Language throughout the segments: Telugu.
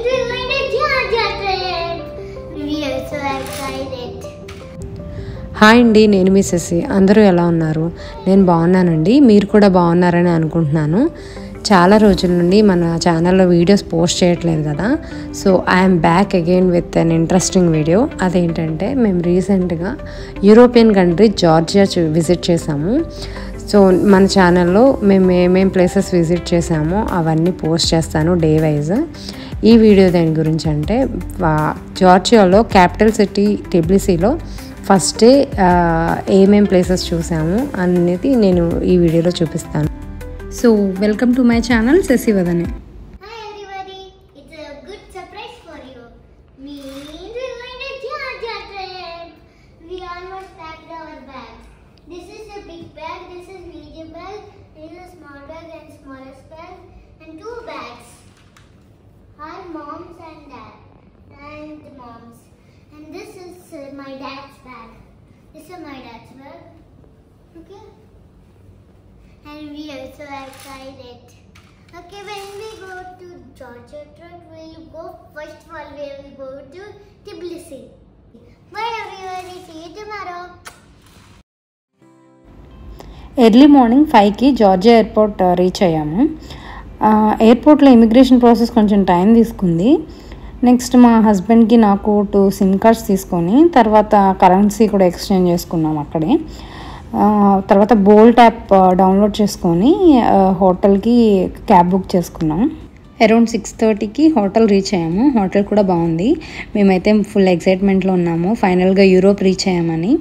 going to Georgia trip. We are so excited. Hi అండి, నేను మీ శశి. అందరూ ఎలా ఉన్నారు? నేను బాగున్నానండి. మీరు కూడా బాగున్నారని అనుకుంటున్నాను. చాలా రోజుల నుండి మన ఛానల్లో వీడియోస్ పోస్ట్ చేయట్లేదు కదా. So I'm back again with an interesting video. అదేంటంటే మేము రీసెంట్గా యూరోపియన్ కంట్రీ జార్జియా విజిట్ చేసాము. సో మన ఛానల్లో మేము ఏమేం ప్లేసెస్ విజిట్ చేసామో అవన్నీ పోస్ట్ చేస్తాను డే వైజ్. ఈ వీడియో దేని గురించి అంటే జార్జియాలో క్యాపిటల్ సిటీ టిబ్లిసీలో ఫస్ట్ డే ఏమేం ప్లేసెస్ చూసాము అనేది నేను ఈ వీడియోలో చూపిస్తాను. So welcome to my channel Shashi Vadane. Hi everybody, it's a good surprise for you. We are going to Georgia trip. We almost packed our bags. This is a big bag, this is medium bag, this is a small bag and smallest bag, and 2 bags. Our moms and dad, and moms. And this is my dad's bag. This is my dad's bag. Okay. And we are so excited. Okay, when we go to Georgia trip, we'll go first of all we will go to Tbilisi. Bye everybody, see you tomorrow. Early morning 5కి జార్జియా ఎయిర్పోర్ట్ రీచ్ అయ్యాము. ఎయిర్పోర్ట్లో ఇమిగ్రేషన్ ప్రాసెస్ కొంచెం టైం తీసుకుంది. నెక్స్ట్ మా హస్బెండ్కి నాకు 2 సిమ్ కార్డ్స్ తీసుకొని తర్వాత కరెన్సీ కూడా ఎక్స్చేంజ్ చేసుకున్నాం అక్కడే. తర్వాత బోల్ట్ యాప్ డౌన్లోడ్ చేసుకొని హోటల్కి క్యాబ్ బుక్ చేసుకున్నాం. అరౌండ్ 6:30కి హోటల్ రీచ్ అయ్యాము. హోటల్ కూడా బాగుంది. మేమైతే ఫుల్ ఎక్సైట్మెంట్లో ఉన్నాము ఫైనల్గా యూరోప్ రీచ్ అయ్యామని.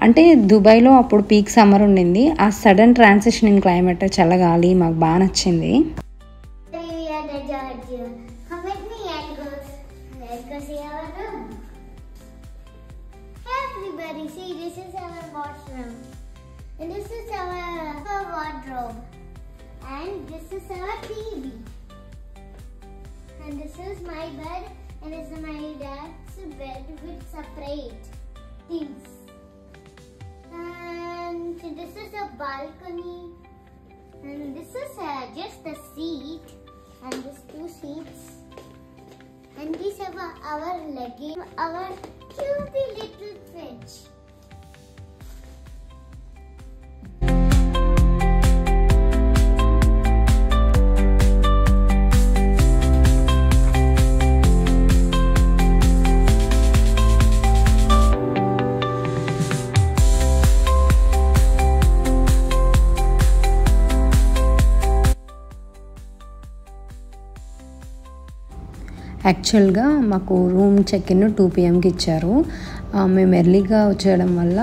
అంటే దుబాయ్లో అప్పుడు పీక్ సమ్మర్ ఉండింది. ఆ సడన్ ట్రాన్సిషన్ ఇన్ క్లైమేట్ చల్లగాలి మాకు బాగా నచ్చింది. We are at Georgia. Come with me and let's go see our room. Everybody, see, this is our washroom. And this is our wardrobe. And this is our TV. And this is my bed. And this is my dad's bed with separate things. And this is a balcony. And this is just a seat. And these 2 seats. And these are our leggings. Our cute little fridge. యాక్చువల్గా మాకు రూమ్ చెక్-ఇన్ 2 PMకి ఇచ్చారు. మేము ఎర్లీగా వచ్చేయడం వల్ల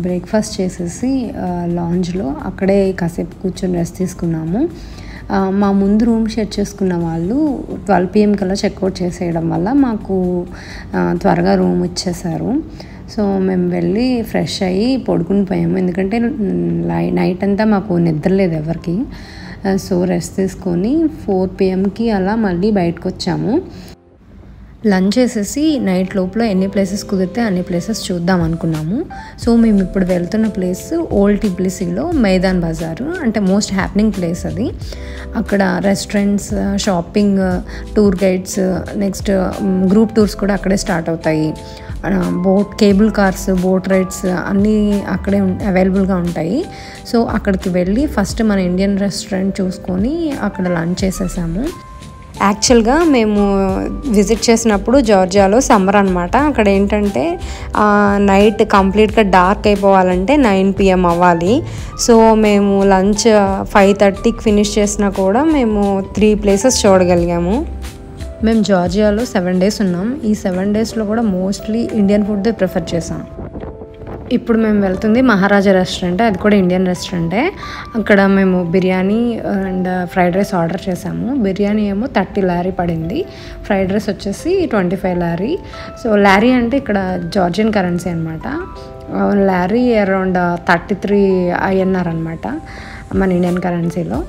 బ్రేక్ఫాస్ట్ చేసేసి లాంజ్లో అక్కడే కాసేపు కూర్చొని రెస్ట్ తీసుకున్నాము. మా ముందు రూమ్ షేర్ చేసుకున్న వాళ్ళు 12 PM కల్లా చెక్అవుట్ చేసేయడం వల్ల మాకు త్వరగా రూమ్ ఇచ్చేసారు. సో మేము వెళ్ళి ఫ్రెష్ అయ్యి పడుకుని పోయాము. ఎందుకంటే నైట్ అంతా మాకు నిద్ర లేదు ఎవరికి. సో రెస్ట్ తీసుకొని 4 PMకి అలా మళ్ళీ బయటకు వచ్చాము. లంచ్ చేసేసి నైట్ లోపల ఎన్ని ప్లేసెస్ కుదిరితే అన్ని ప్లేసెస్ చూద్దాం అనుకున్నాము. సో మేము ఇప్పుడు వెళ్తున్న ప్లేస్ ఓల్డ్ టిబ్లిసీలో మైదాన్ బజారు, అంటే మోస్ట్ హ్యాపెనింగ్ ప్లేస్ అది. అక్కడ restaurants, shopping, tour guides, next group tours కూడా అక్కడే స్టార్ట్ అవుతాయి. కేబుల్ కార్స్, బోట్ రైడ్స్ అన్నీ అక్కడే అవైలబుల్గా ఉంటాయి. సో అక్కడికి వెళ్ళి ఫస్ట్ మన ఇండియన్ రెస్టారెంట్ చూసుకొని అక్కడ లంచ్ చేసేసాము. యాక్చువల్గా మేము విజిట్ చేసినప్పుడు జార్జియాలో సమ్మర్ అనమాట. అక్కడ ఏంటంటే నైట్ కంప్లీట్గా డార్క్ అయిపోవాలంటే 9 PM అవ్వాలి. సో మేము లంచ్ 5:30కి ఫినిష్ చేసినా కూడా మేము 3 ప్లేసెస్ చూడగలిగాము. మేము జార్జియాలో 7 days ఉన్నాం. ఈ 7 daysలో కూడా మోస్ట్లీ ఇండియన్ ఫుడ్దే ప్రిఫర్ చేసాం. ఇప్పుడు మేము వెళ్తుంది మహారాజా రెస్టారెంట్, అది కూడా ఇండియన్ రెస్టారెంటే. అక్కడ మేము biryani and fried rice order చేసాము. బిర్యానీ ఏమో 30 లారీ పడింది, ఫ్రైడ్ రైస్ వచ్చేసి 25 లారీ. సో లారీ అంటే ఇక్కడ జార్జియన్ కరెన్సీ అనమాట. లారీ అరౌండ్ 33 INR అనమాట మన ఇండియన్ కరెన్సీలో.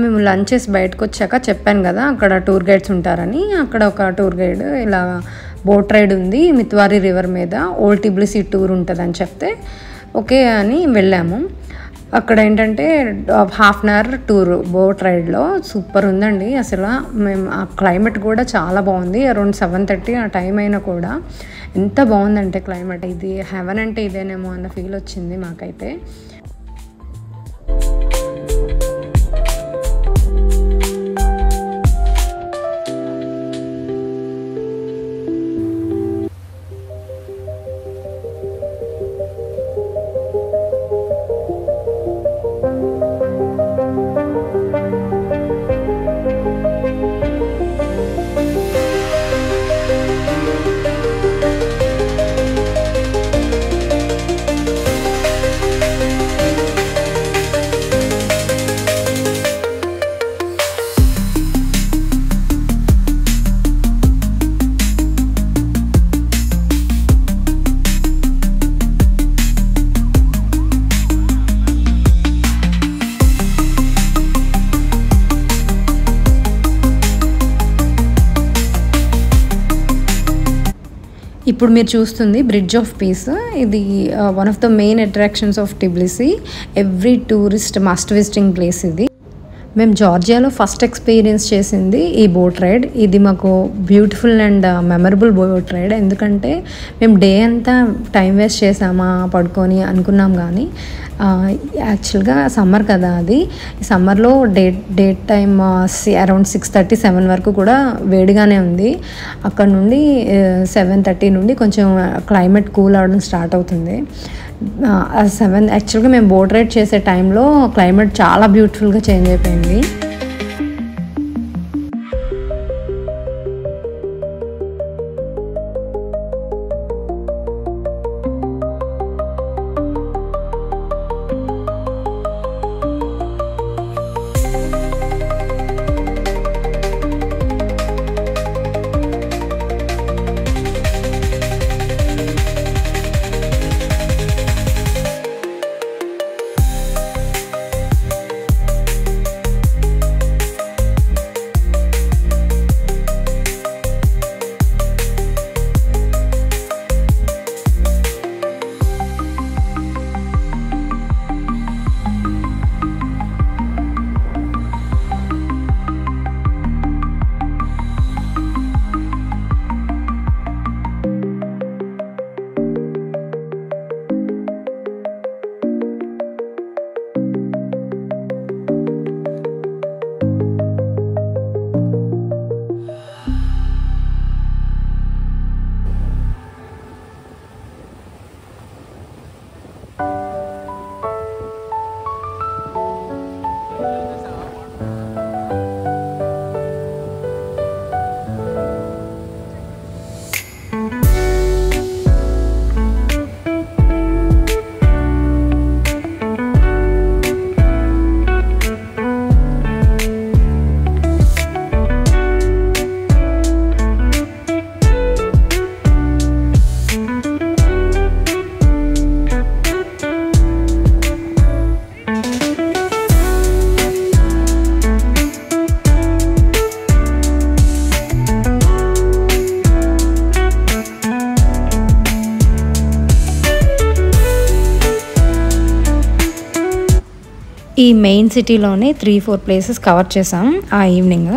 మేము లంచ్ చేసి బయటకు వచ్చాక చెప్పాను కదా అక్కడ టూర్ గైడ్స్ ఉంటారని. అక్కడ ఒక టూర్ గైడ్ ఇలా బోట్ రైడ్ ఉంది మిత్వారి రివర్ మీద, ఓల్డ్ టిబ్లిసీ టూర్ ఉంటుందని చెప్తే ఓకే అని వెళ్ళాము. అక్కడ ఏంటంటే 1/2 అవర్ టూర్ బోట్ రైడ్లో. సూపర్ ఉందండి అసలు. మేము ఆ క్లైమేట్ కూడా చాలా బాగుంది. అరౌండ్ 7:30 ఆ టైం అయినా కూడా ఎంత బాగుందంటే క్లైమేట్, ఇది హెవెన్ అంటే ఇదేనేమో అన్న ఫీల్ వచ్చింది మాకైతే. ఇప్పుడు మీరు చూస్తుంది బ్రిడ్జ్ ఆఫ్ పీస్. ఇది one of the main attractions of టిబ్లిసీ. Every tourist must visiting place ఇది. మేము జార్జియాలో ఫస్ట్ ఎక్స్పీరియన్స్ చేసింది ఈ బోట్ రైడ్. ఇది మాకు beautiful and memorable boat ride. ఎందుకంటే మేము డే అంతా టైం వేస్ట్ చేసామా పడుకొని అనుకున్నాం, కానీ యాక్చువల్గా సమ్మర్ కదా, అది సమ్మర్లో డే టైం అరౌండ్ 6:30-7 వరకు కూడా వేడిగానే ఉంది. అక్కడ నుండి 7:30 నుండి కొంచెం క్లైమేట్ కూల్ అవడం స్టార్ట్ అవుతుంది. 7 యాక్చువల్గా మేము బోట్ రైడ్ చేసే టైంలో క్లైమేట్ చాలా బ్యూటిఫుల్గా చేంజ్ అయిపోయింది. ఈ మెయిన్ సిటీలోనే 3-4 ప్లేసెస్ కవర్ చేసాం ఆ ఈవినింగ్.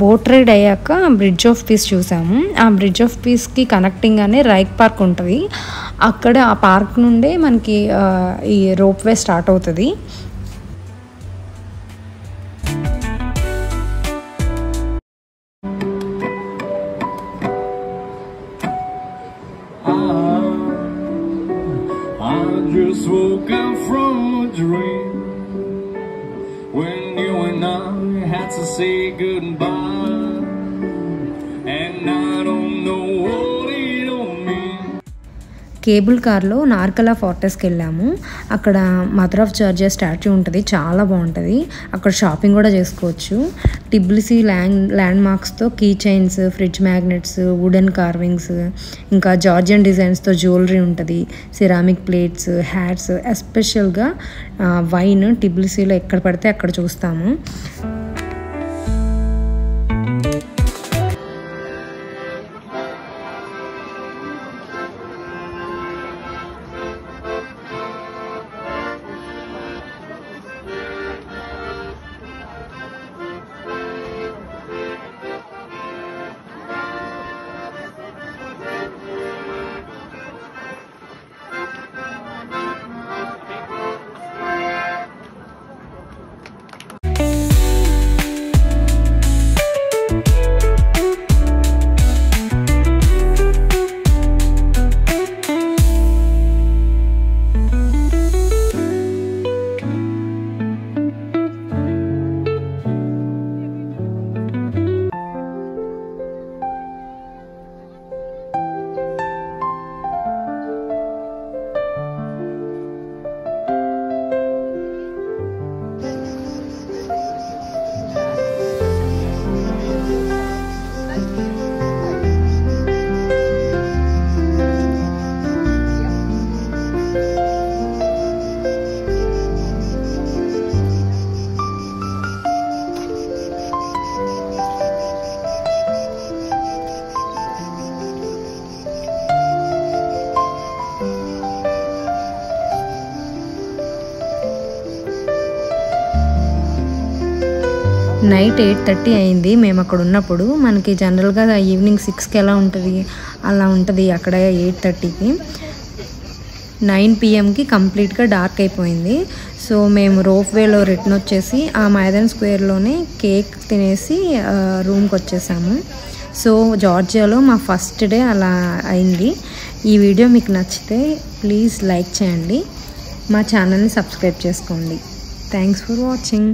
బోట్ రైడ్ అయ్యాక బ్రిడ్జ్ ఆఫ్ పీస్ చూసాము. ఆ బ్రిడ్జ్ ఆఫ్ పీస్కి కనెక్టింగ్ అనే రైక్ పార్క్ ఉంటుంది. అక్కడ ఆ పార్క్ నుండే మనకి ఈ రోప్ వే స్టార్ట్ అవుతుంది. Just woke up from a dream when you and I had to say goodbye, and I don't know what it all means. Cable కార్లో నార్కలా ఫోర్టెస్కి వెళ్ళాము. అక్కడ మదర్ ఆఫ్ జార్జియా స్టాచ్యూ ఉంటుంది, చాలా బాగుంటుంది. అక్కడ షాపింగ్ కూడా చేసుకోవచ్చు. టిబ్లిసీ ల్యాండ్ మార్క్స్తో key chains, fridge magnets, wooden carvings, ఇంకా జార్జియన్ డిజైన్స్తో జ్యువెలరీ ఉంటుంది, సిరామిక్ ప్లేట్స్, హ్యాట్స్. ఎస్పెషల్గా వైన్ టిబ్లిసీలో ఎక్కడ పడితే అక్కడ చూస్తాము. నైట్ 8:30 అయింది మేము అక్కడ ఉన్నప్పుడు. మనకి జనరల్గా ఈవినింగ్ 6కి ఎలా ఉంటుంది అలా ఉంటుంది, అక్కడ 8:30కి. 9 PM కంప్లీట్గా డార్క్ అయిపోయింది. సో మేము రోప్ వేలో రిటర్న్ వచ్చేసి ఆ మైదాన్ స్క్వేర్లోనే కేక్ తినేసి రూమ్కి వచ్చేసాము. సో జార్జియాలో మా ఫస్ట్ డే అలా అయింది. ఈ వీడియో మీకు నచ్చితే ప్లీజ్ లైక్ చేయండి, మా ఛానల్ని సబ్స్క్రైబ్ చేసుకోండి. Thanks for watching.